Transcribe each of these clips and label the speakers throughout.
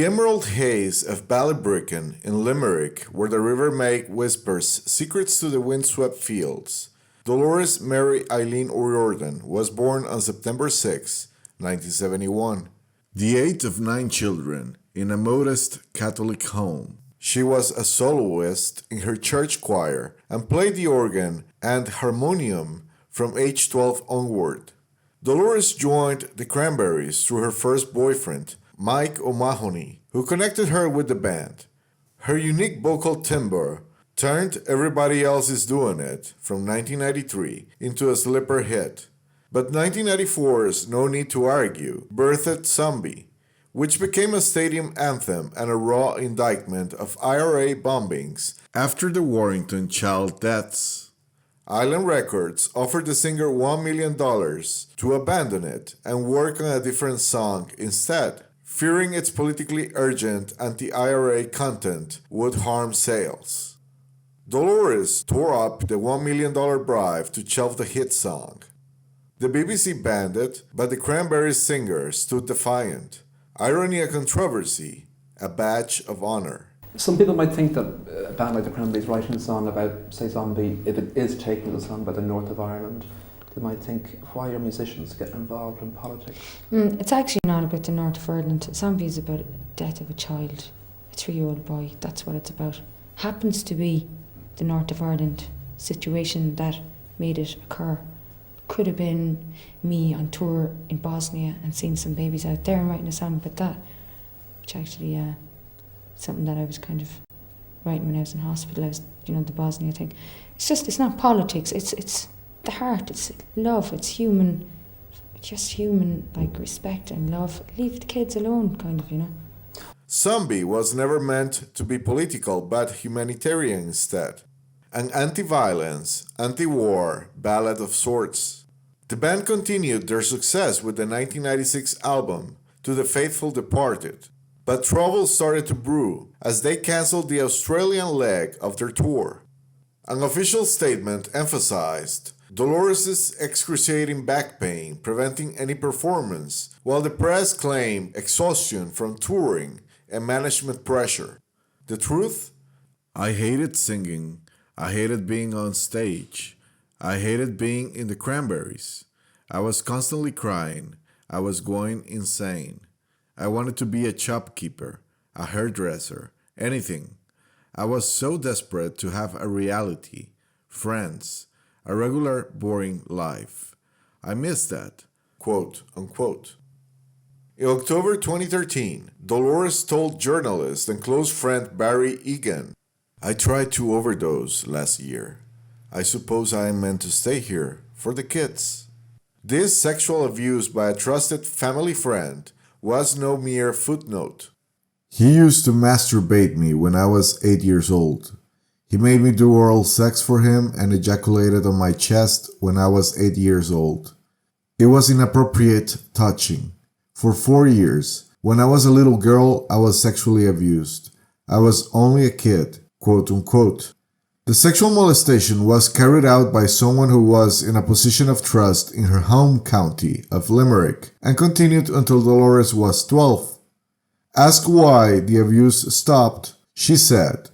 Speaker 1: the emerald haze of Ballybricken in Limerick, where the River Meg whispers secrets to the windswept fields, Dolores Mary Eileen O'Riordan was born on September 6, 1971, the eighth of 9 children in a modest Catholic home. She was a soloist in her church choir and played the organ and harmonium from age 12 onward. Dolores joined the Cranberries through her first boyfriend, Mike O'Mahony, who connected her with the band. Her unique vocal timbre turned Everybody Else Is Doing It from 1993 into a sleeper hit. But 1994's No Need to Argue birthed Zombie, which became a stadium anthem and a raw indictment of IRA bombings after the Warrington child deaths. Island Records offered the singer $1 million to abandon it and work on a different song instead, fearing its politically urgent anti-IRA content would harm sales. Dolores tore up the $1 million bribe to shelve the hit song. The BBC banned it, but the Cranberries singer stood defiant. Irony and controversy, a badge of honor.
Speaker 2: Some people might think that a band like the Cranberries writing a song about, say, Zombie, if it is taking the song about the north of Ireland, they might think, why are musicians getting involved in politics?
Speaker 3: It's actually not about the north of Ireland. Zombie is about the death of a child, a 3-year-old boy. That's what it's about. Happens to be the north of Ireland situation that made it occur. Could have been me on tour in Bosnia and seeing some babies out there and writing a song about that, which actually something that I was kind of writing when I was in hospital. I was, the Bosnia thing. It's not politics. It's the heart. It's love. It's human. Just human, like respect and love. Leave the kids alone, kind of.
Speaker 1: Zombie was never meant to be political, but humanitarian instead. An anti-violence, anti-war ballad of sorts. The band continued their success with the 1996 album, To the Faithful Departed. But trouble started to brew as they cancelled the Australian leg of their tour. An official statement emphasized Dolores' excruciating back pain preventing any performance, while the press claimed exhaustion from touring and management pressure. The truth? I hated singing. I hated being on stage. I hated being in the Cranberries. I was constantly crying. I was going insane. I wanted to be a shopkeeper, a hairdresser, anything. I was so desperate to have a reality, friends, a regular, boring life. I missed that, quote unquote. In October 2013, Dolores told journalist and close friend Barry Egan, I tried to overdose last year. I suppose I am meant to stay here for the kids. This sexual abuse by a trusted family friend was no mere footnote. He used to masturbate me when I was 8 years old. He made me do oral sex for him and ejaculated on my chest when I was 8 years old. It was inappropriate touching. For 4 years, when I was a little girl, I was sexually abused. I was only a kid, quote unquote. The sexual molestation was carried out by someone who was in a position of trust in her home county of Limerick and continued until Dolores was 12. Asked why the abuse stopped, she said,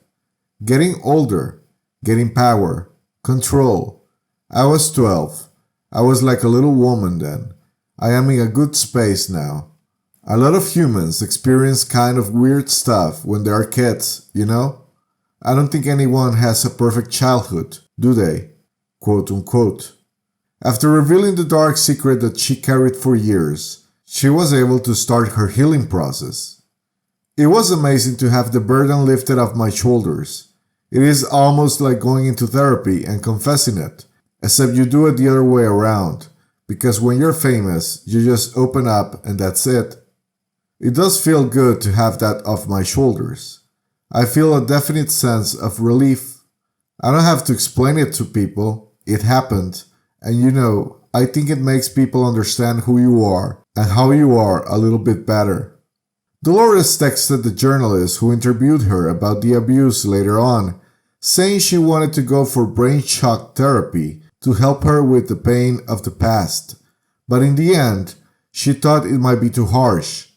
Speaker 1: getting older, getting power, control. I was 12. I was like a little woman then. I am in a good space now. A lot of humans experience kind of weird stuff when they are kids, I don't think anyone has a perfect childhood, do they? Quote unquote. After revealing the dark secret that she carried for years, she was able to start her healing process. It was amazing to have the burden lifted off my shoulders. It is almost like going into therapy and confessing it, except you do it the other way around, because when you're famous, you just open up and that's it. It does feel good to have that off my shoulders. I feel a definite sense of relief. I don't have to explain it to people. It happened. And I think it makes people understand who you are and how you are a little bit better. Dolores texted the journalist who interviewed her about the abuse later on, saying she wanted to go for brain shock therapy to help her with the pain of the past. But in the end, she thought it might be too harsh.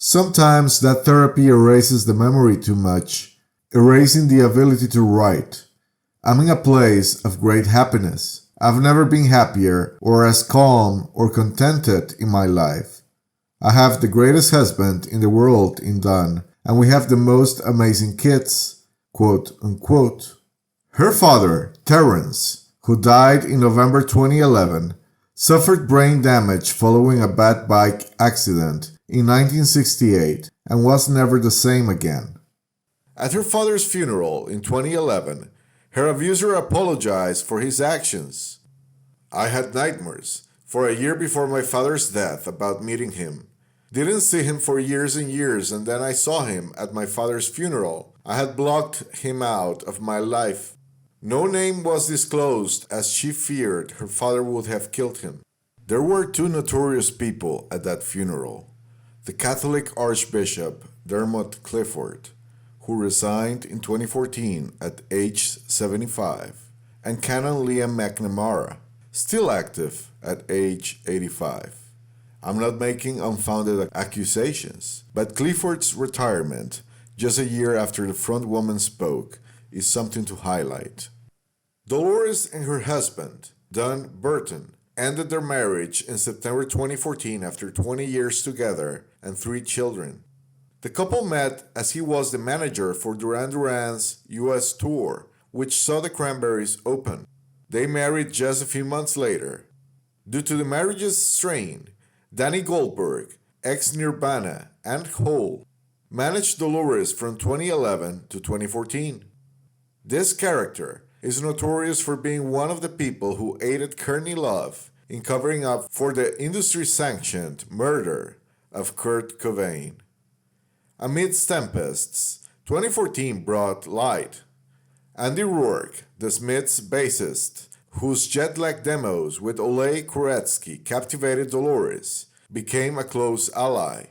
Speaker 1: Sometimes that therapy erases the memory too much, erasing the ability to write. I'm in a place of great happiness. I've never been happier or as calm or contented in my life. I have the greatest husband in the world in Don, and we have the most amazing kids, quote unquote. Her father, Terence, who died in November 2011, suffered brain damage following a bad bike accident in 1968 and was never the same again. At her father's funeral in 2011, her abuser apologized for his actions. I had nightmares for a year before my father's death about meeting him. Didn't see him for years and years, and then I saw him at my father's funeral. I had blocked him out of my life. No name was disclosed as she feared her father would have killed him. There were two notorious people at that funeral. The Catholic Archbishop Dermot Clifford, who resigned in 2014 at age 75, and Canon Liam McNamara, still active at age 85. I'm not making unfounded accusations, but Clifford's retirement, just a year after the front woman spoke, is something to highlight. Dolores and her husband, Don Burton, ended their marriage in September 2014 after 20 years together and 3 children. The couple met as he was the manager for Duran Duran's US tour, which saw the Cranberries open. They married just a few months later. Due to the marriage's strain, Danny Goldberg, ex-Nirvana and Hole, managed Dolores from 2011 to 2014. This character is notorious for being one of the people who aided Courtney Love in covering up for the industry-sanctioned murder of Kurt Cobain. Amidst tempests, 2014 brought light. Andy Rourke, the Smiths' bassist, whose jet-lag demos with Ole Koretsky captivated Dolores, became a close ally.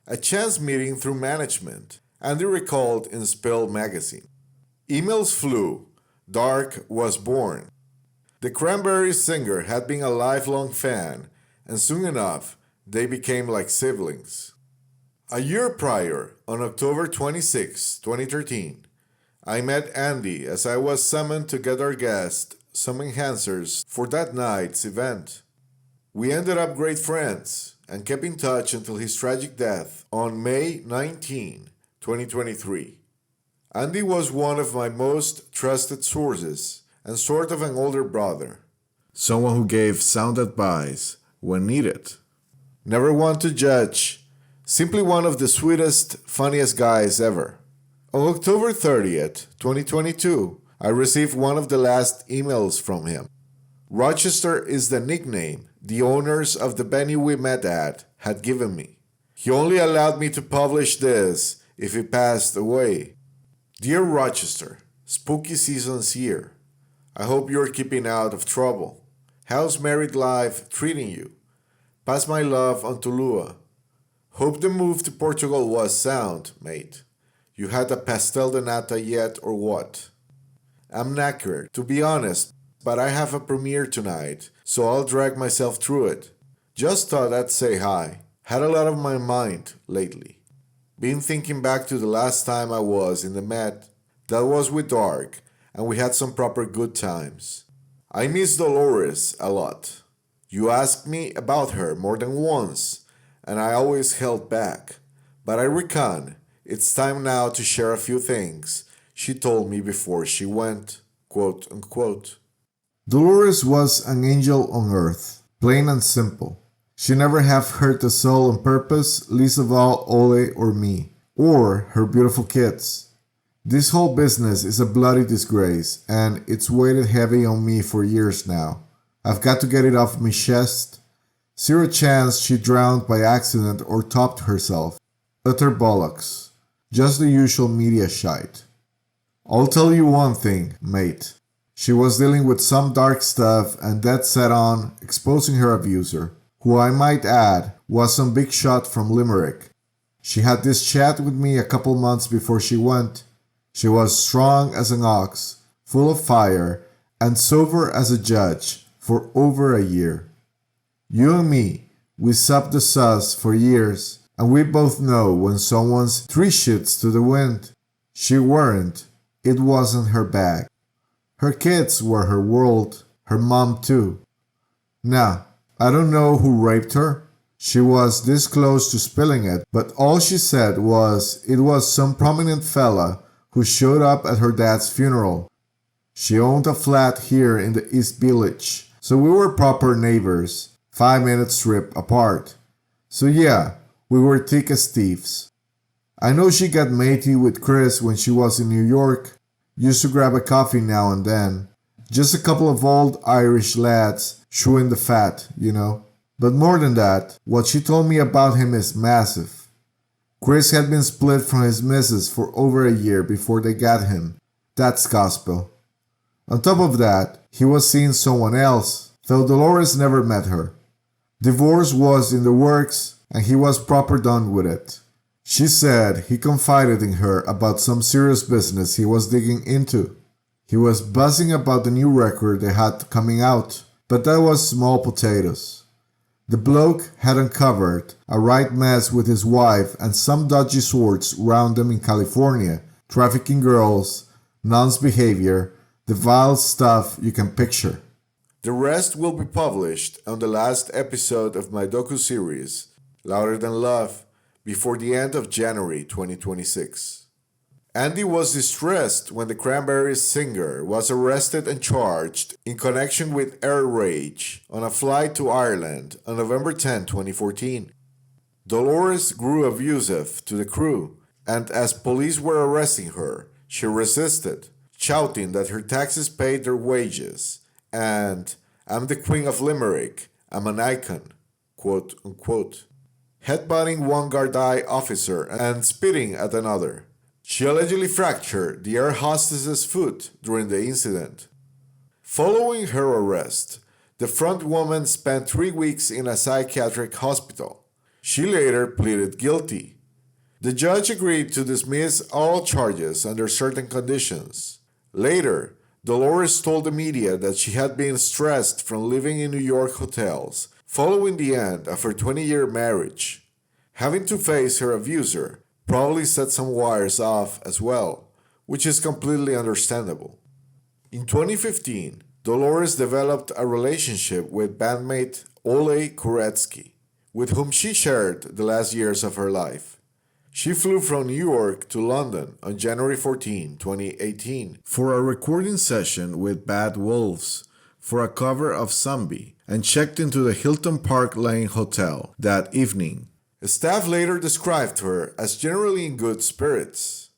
Speaker 1: A chance meeting through management, Andy recalled in Spill magazine. Emails flew. Dark was born. The Cranberries singer had been a lifelong fan, and soon enough, they became like siblings. A year prior, on October 26, 2013, I met Andy as I was summoned to get our guest some enhancers for that night's event. We ended up great friends and kept in touch until his tragic death on May 19, 2023. Andy was one of my most trusted sources and sort of an older brother. Someone who gave sound advice when needed. Never one to judge, simply one of the sweetest, funniest guys ever. On October 30th, 2022, I received one of the last emails from him. Rochester is the nickname the owners of the venue we met at had given me. He only allowed me to publish this if he passed away. Dear Rochester, spooky season's here. I hope you're keeping out of trouble. How's married life treating you? Pass my love on to Lua. Hope the move to Portugal was sound, mate. You had a pastel de nata yet or what? I'm knackered, to be honest, but I have a premiere tonight, so I'll drag myself through it. Just thought I'd say hi. Had a lot on my mind lately. Been thinking back to the last time I was in the Met. That was with Dark, and we had some proper good times. I miss Dolores a lot. You asked me about her more than once, and I always held back. But I reckon it's time now to share a few things she told me before she went, quote unquote. Dolores was an angel on earth, plain and simple. She never have hurt a soul on purpose, least of all Ole or me, or her beautiful kids. This whole business is a bloody disgrace, and it's weighted heavy on me for years now. I've got to get it off my chest. Zero chance she drowned by accident or topped herself. Utter bollocks. Just the usual media shite. I'll tell you one thing, mate. She was dealing with some dark stuff and dead set on exposing her abuser, who I might add was some big shot from Limerick. She had this chat with me a couple months before she went. She was strong as an ox, full of fire, and sober as a judge for over a year. You and me, we supped the sus for years, And we both know when someone's three shits to the wind. She weren't. It wasn't her bag. Her kids were her world, her mom too. Now, I don't know who raped her. She was this close to spilling it, but all she said was it was some prominent fella who showed up at her dad's funeral. She owned a flat here in the East Village, so we were proper neighbors, 5-minute trip apart. So yeah, we were thick as thieves. I know she got matey with Chris when she was in New York. Used to grab a coffee now and then. Just a couple of old Irish lads chewing the fat, you know. But more than that, what she told me about him is massive. Chris had been split from his missus for over a year before they got him. That's gospel. On top of that, he was seeing someone else, though Dolores never met her. Divorce was in the works, and he was proper done with it. She said he confided in her about some serious business he was digging into. He was buzzing about the new record they had coming out, but that was small potatoes. The bloke had uncovered a right mess with his wife and some dodgy sorts round them in California, trafficking girls, nuns' behavior, the vile stuff you can picture. The rest will be published on the last episode of my docu-series, Louder Than Love, before the end of January 2026. Andy was distressed when the Cranberries singer was arrested and charged in connection with air rage on a flight to Ireland on November 10, 2014. Dolores grew abusive to the crew, and as police were arresting her, she resisted, shouting that her taxes paid their wages, and "I'm the queen of Limerick, I'm an icon," quote unquote. Headbutting one Gardaí officer and spitting at another. She allegedly fractured the air hostess's foot during the incident. Following her arrest, the front woman spent 3 weeks in a psychiatric hospital. She later pleaded guilty. The judge agreed to dismiss all charges under certain conditions. Later, Dolores told the media that she had been stressed from living in New York hotels following the end of her 20-year marriage. Having to face her abuser probably set some wires off as well, which is completely understandable. In 2015, Dolores developed a relationship with bandmate Ole Koretsky, with whom she shared the last years of her life. She flew from New York to London on January 14, 2018, for a recording session with Bad Wolves for a cover of Zombie, and checked into the Hilton Park Lane Hotel that evening. Staff later described her as generally in good spirits.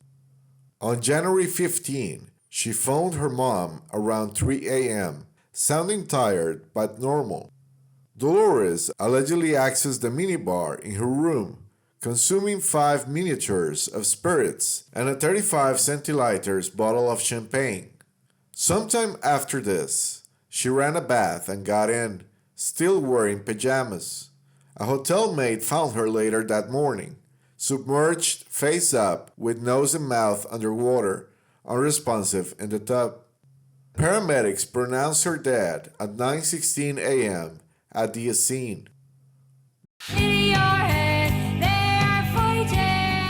Speaker 1: On January 15, she phoned her mom around 3 a.m., sounding tired but normal. Dolores allegedly accessed the minibar in her room, consuming 5 miniatures of spirits and a 35 centiliters bottle of champagne. Sometime after this, she ran a bath and got in, still wearing pajamas. A hotel maid found her later that morning, submerged face up with nose and mouth underwater, unresponsive in the tub. Paramedics pronounced her dead at 9:16 a.m. at the scene.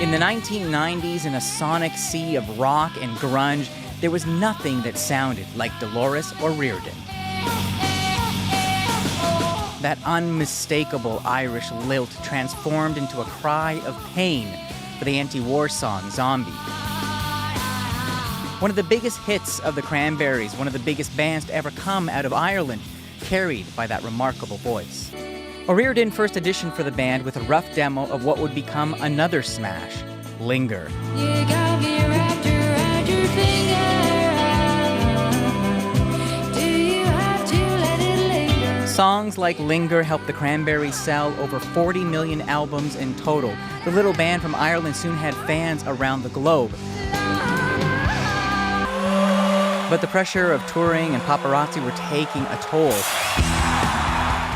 Speaker 4: In the 1990s, in a sonic sea of rock and grunge, there was nothing that sounded like Dolores O'Riordan. That unmistakable Irish lilt transformed into a cry of pain for the anti-war song Zombie. One of the biggest hits of the Cranberries, one of the biggest bands to ever come out of Ireland, carried by that remarkable voice. O'Riordan first auditioned for the band with a rough demo of what would become another smash, Linger.
Speaker 5: You got me wrapped around your finger. Do you have to let it linger?
Speaker 4: Songs like Linger helped the Cranberries sell over 40 million albums in total. The little band from Ireland soon had fans around the globe. But the pressure of touring and paparazzi were taking a toll.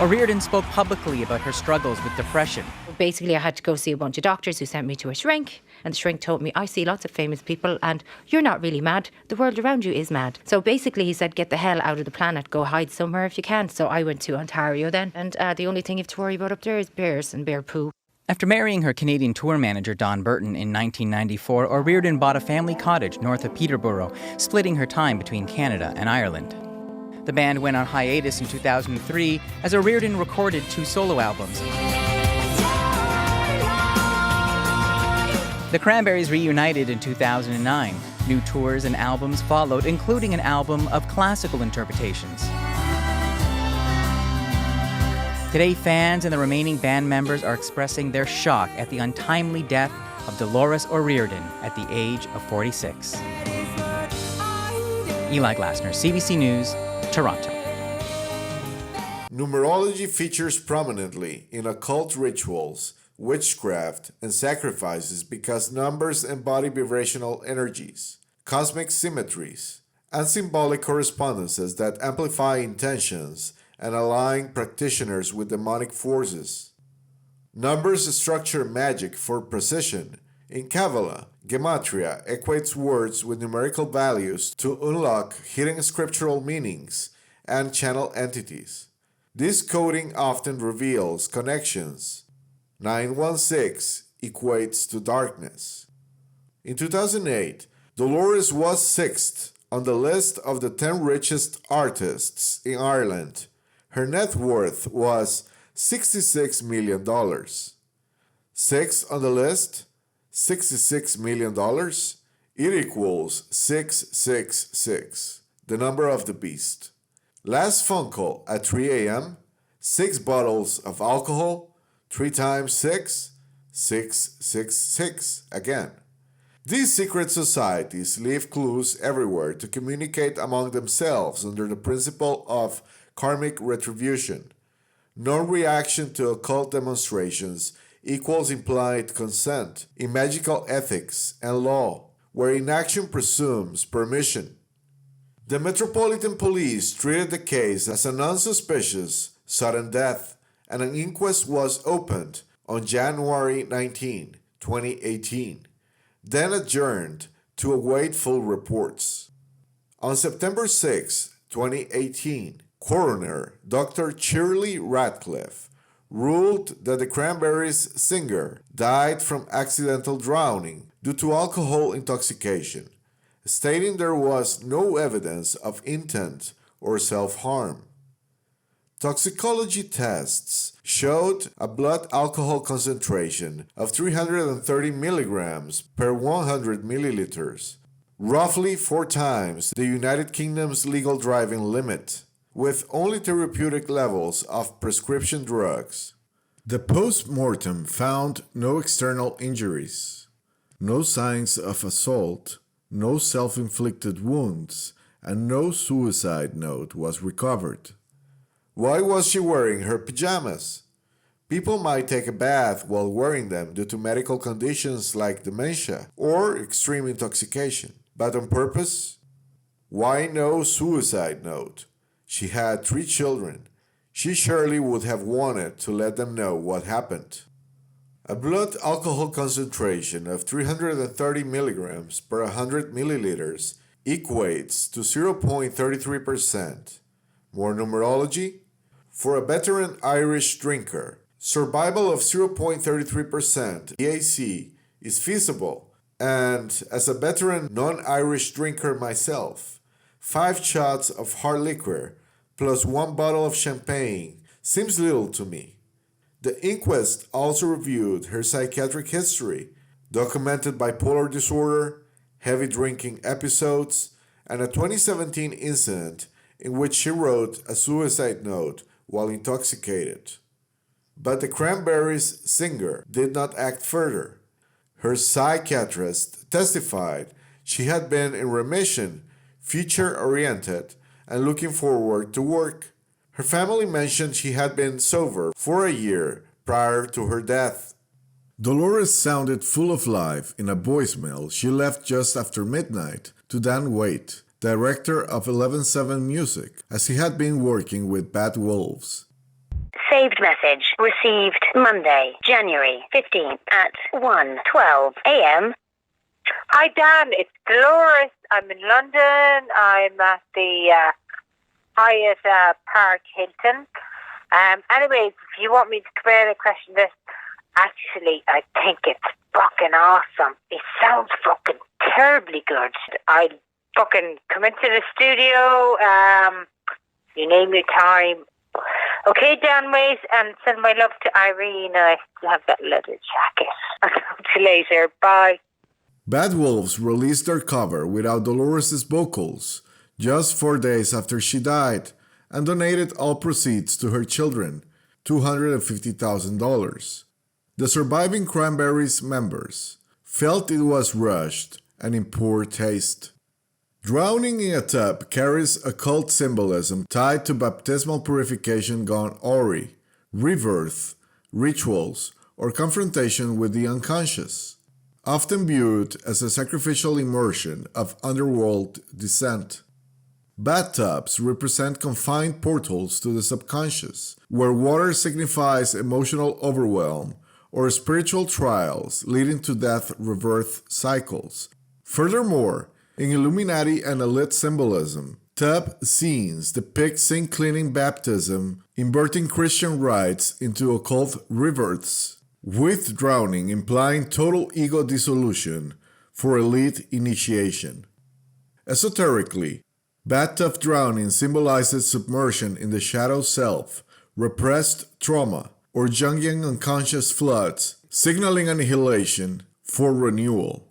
Speaker 4: O'Riordan spoke publicly about her struggles with depression.
Speaker 6: Basically, I had to go see a bunch of doctors who sent me to a shrink, and the shrink told me, I see lots of famous people and you're not really mad. The world around you is mad. So basically, he said, get the hell out of the planet, go hide somewhere if you can. So I went to Ontario then, and the only thing you have to worry about up there is bears and bear poo.
Speaker 4: After marrying her Canadian tour manager Don Burton in 1994, O'Riordan bought a family cottage north of Peterborough, splitting her time between Canada and Ireland. The band went on hiatus in 2003 as O'Riordan recorded 2 solo albums. The Cranberries reunited in 2009. New tours and albums followed, including an album of classical interpretations. Today, fans and the remaining band members are expressing their shock at the untimely death of Dolores O'Riordan at the age of 46. Eli Glasner, CBC News, Toronto.
Speaker 1: Numerology features prominently in occult rituals, witchcraft, and sacrifices because numbers embody vibrational energies, cosmic symmetries, and symbolic correspondences that amplify intentions and align practitioners with demonic forces. Numbers structure magic for precision. In Kabbalah, Gematria equates words with numerical values to unlock hidden scriptural meanings and channel entities. This coding often reveals connections. 916 equates to darkness. In 2008, Dolores was 6th on the list of the 10 richest artists in Ireland. Her net worth was $66 million. 6th on the list, $66 million. It equals 666, the number of the beast. Last phone call at 3 a.m., 6 bottles of alcohol, 3 times 6, 666 again. These secret societies leave clues everywhere to communicate among themselves under the principle of karmic retribution. Non-reaction to occult demonstrations equals implied consent in magical ethics and law, where inaction presumes permission. The Metropolitan Police treated the case as an unsuspicious, sudden death, and an inquest was opened on January 19, 2018, then adjourned to await full reports. On September 6, 2018, Coroner Dr. Shirley Radcliffe ruled that the Cranberries singer died from accidental drowning due to alcohol intoxication, stating there was no evidence of intent or self-harm. Toxicology tests showed a blood alcohol concentration of 330 milligrams per 100 milliliters, roughly 4 times the United Kingdom's legal driving limit, with only therapeutic levels of prescription drugs. The post-mortem found no external injuries, no signs of assault, no self-inflicted wounds, and no suicide note was recovered. Why was she wearing her pajamas? People might take a bath while wearing them due to medical conditions like dementia or extreme intoxication, but on purpose? Why no suicide note? She had 3 children. She surely would have wanted to let them know what happened. A blood alcohol concentration of 330 milligrams per 100 milliliters equates to 0.33%. More numerology? For a veteran Irish drinker, survival of 0.33% EAC is feasible, and as a veteran non-Irish drinker myself, 5 shots of hard liquor plus 1 bottle of champagne seems little to me. The inquest also reviewed her psychiatric history, documented bipolar disorder, heavy drinking episodes, and a 2017 incident in which she wrote a suicide note while intoxicated. But the Cranberries singer did not act further. Her psychiatrist testified she had been in remission, future-oriented, and looking forward to work. Her family mentioned she had been sober for a year prior to her death. Dolores sounded full of life in a voicemail she left just after midnight to Dan Waite, director of 11/7 Music, as he had been working with Bad Wolves.
Speaker 7: Saved message received Monday, January 15th at 1:12 a.m.
Speaker 8: Hi Dan, it's Dolores. I'm in London. I'm at the Hyatt Park Hilton. Anyways, if you want me to create a question this, Actually, I think it's fucking awesome. It sounds fucking terribly good. I'd fucking come into the studio, you name your time. Okay, Dan Ways, and send my love to Irene. I still have that leather jacket. I'll talk to you later. Bye.
Speaker 1: Bad Wolves released their cover without Dolores' vocals just 4 days after she died and donated all proceeds to her children, $250,000. The surviving Cranberries members felt it was rushed and in poor taste. Drowning in a tub carries occult symbolism tied to baptismal purification gone awry, rebirth, rituals, or confrontation with the unconscious, often viewed as a sacrificial immersion of underworld descent. Bathtubs represent confined portals to the subconscious, where water signifies emotional overwhelm or spiritual trials leading to death rebirth cycles. Furthermore, in Illuminati and elite symbolism, tub scenes depict saint-cleaning baptism, inverting Christian rites into occult rebirths, with drowning implying total ego dissolution for elite initiation. Esoterically, bathtub drowning symbolizes submersion in the shadow self, repressed trauma, or Jungian unconscious floods, signaling annihilation for renewal.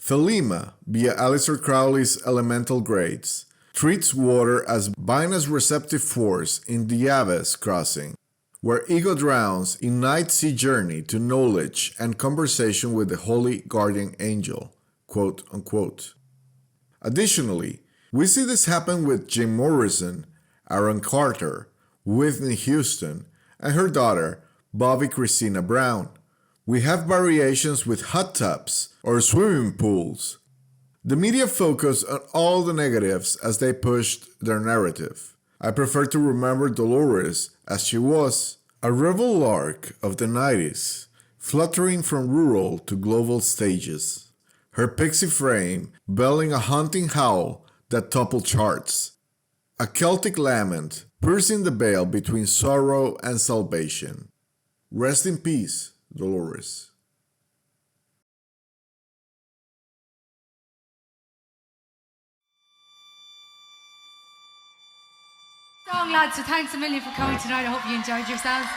Speaker 1: Thelema, via Aleister Crowley's elemental grades, treats water as binary receptive force in the abyss crossing, where ego drowns in night sea journey to knowledge and conversation with the holy guardian angel, quote unquote. Additionally, we see this happen with Jim Morrison, Aaron Carter, Whitney Houston, and her daughter, Bobby Christina Brown. We have variations with hot tubs or swimming pools. The media focus on all the negatives as they pushed their narrative. I prefer to remember Dolores as she was, a rebel lark of the 90s, fluttering from rural to global stages. Her pixie frame belling a haunting howl that toppled charts. A Celtic lament piercing the veil between sorrow and salvation. Rest in peace, Dolores.
Speaker 9: Song, lads, so thanks a million for coming tonight. I hope you enjoyed yourselves.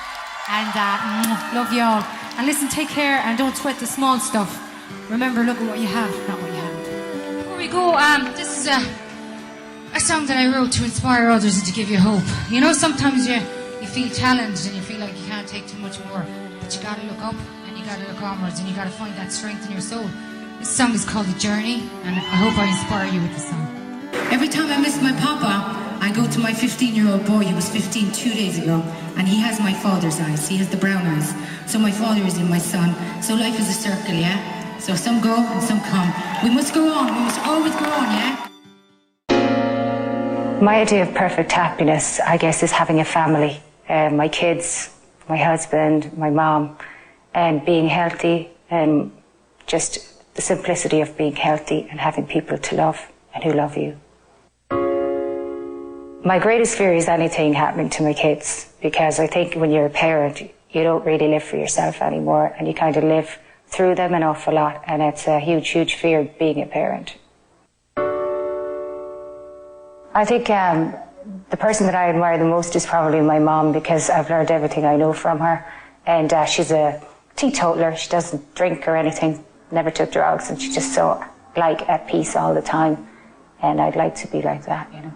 Speaker 9: And love you all. And listen, take care and don't sweat the small stuff. Remember, look at what you have, not what you haven't. Before we go, this is a song that I wrote to inspire others and to give you hope. You know, sometimes you feel challenged and you feel like you can't take too much more. But you gotta look up and you gotta look onwards and you gotta find that strength in your soul. This song is called The Journey, and I hope I inspire you with the song. Every time I miss my papa, I go to my 15-year-old boy. He was 15 2 days ago, and he has my father's eyes. He has the brown eyes. So my father is in my son. So life is a circle, yeah? So some go and some come. We must go on. We must always go on, yeah?
Speaker 10: My idea of perfect happiness, I guess, is having a family. My kids, my husband, my mom, and being healthy, and just the simplicity of being healthy and having people to love and who love you. My greatest fear is anything happening to my kids, because I think when you're a parent, you don't really live for yourself anymore, and you kind of live through them an awful lot, and it's a huge, huge fear being a parent. I think the person that I admire the most is probably my mom, because I've learned everything I know from her, and she's a teetotaler. She doesn't drink or anything, never took drugs, and she's just so at peace all the time, and I'd like to be like that, you know.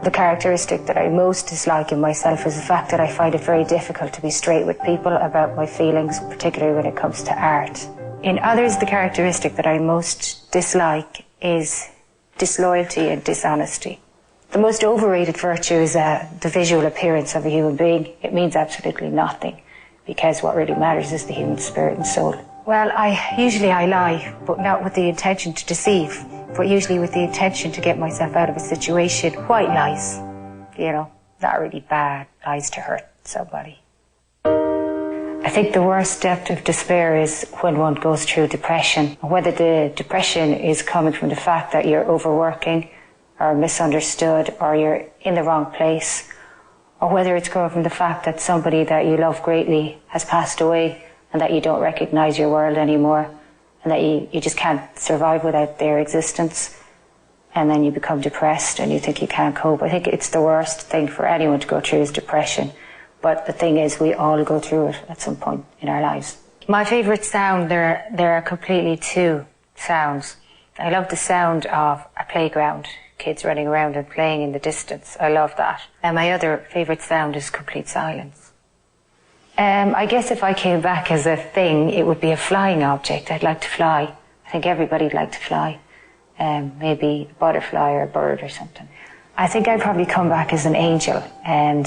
Speaker 10: The characteristic that I most dislike in myself is the fact that I find it very difficult to be straight with people about my feelings, particularly when it comes to art. In others, the characteristic that I most dislike is disloyalty and dishonesty. The most overrated virtue is the visual appearance of a human being. It means absolutely nothing, because what really matters is the human spirit and soul. Well, usually I lie, but not with the intention to deceive, but usually with the intention to get myself out of a situation. White lies, you know, not really bad lies to hurt somebody. I think the worst depth of despair is when one goes through depression. Whether the depression is coming from the fact that you're overworking or misunderstood or you're in the wrong place, or whether it's coming from the fact that somebody that you love greatly has passed away and that you don't recognize your world anymore, and that you just can't survive without their existence. And then you become depressed and you think you can't cope. I think it's the worst thing for anyone to go through is depression. But the thing is, we all go through it at some point in our lives. My favourite sound, there are completely two sounds. I love the sound of a playground, kids running around and playing in the distance. I love that. And my other favourite sound is complete silence. I guess if I came back as a thing, it would be a flying object. I'd like to fly. I think everybody'd like to fly. Maybe a butterfly or a bird or something. I think I'd probably come back as an angel, and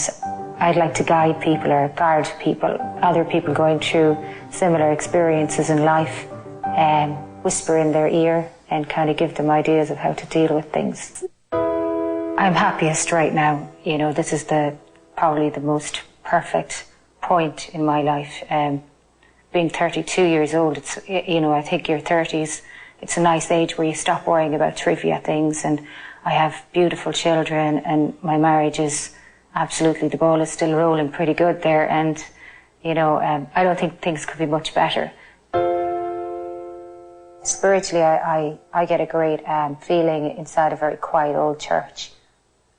Speaker 10: I'd like to guide people or guard people, other people going through similar experiences in life, and whisper in their ear and kind of give them ideas of how to deal with things. I'm happiest right now. You know, this is probably the most perfect point in my life. Being 32 years old, it's, you know, I think your 30s, it's a nice age where you stop worrying about trivia things, and I have beautiful children, and my marriage is absolutely, the ball is still rolling pretty good there, and, you know, I don't think things could be much better. Spiritually, I get a great feeling inside a very quiet old church,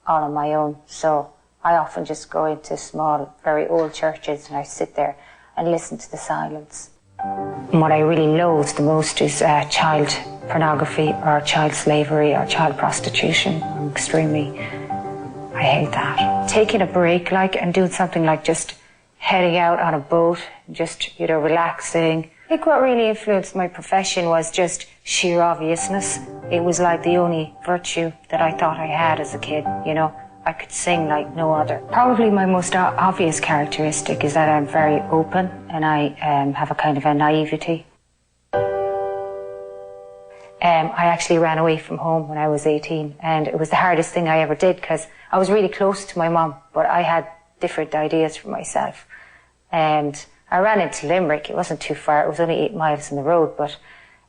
Speaker 10: all on my own, so I often just go into small, very old churches, and I sit there and listen to the silence. And what I really loathe the most is child pornography or child slavery or child prostitution. I hate that. Taking a break, like, and doing something like just heading out on a boat, just, you know, relaxing. I think what really influenced my profession was just sheer obviousness. It was like the only virtue that I thought I had as a kid, you know. I could sing like no other. Probably my most obvious characteristic is that I'm very open, and I have a kind of a naivety. I actually ran away from home when I was 18, and it was the hardest thing I ever did because I was really close to my mum, but I had different ideas for myself. And I ran into Limerick. It wasn't too far. It was only 8 miles in the road, but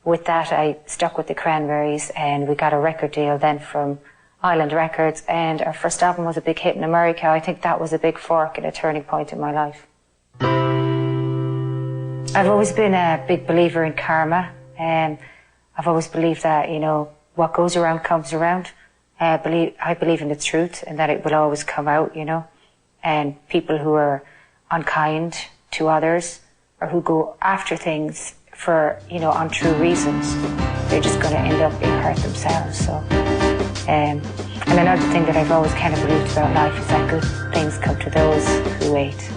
Speaker 10: with that I stuck with the Cranberries, and we got a record deal then from Island Records, and our first album was a big hit in America. I think that was a big fork and a turning point in my life. I've always been a big believer in karma, and I've always believed that, you know, what goes around comes around. I believe in the truth and that it will always come out, you know. And people who are unkind to others or who go after things for, you know, untrue reasons, they're just going to end up being hurt themselves. So, and another thing that I've always kind of believed about life is that good things come to those who wait.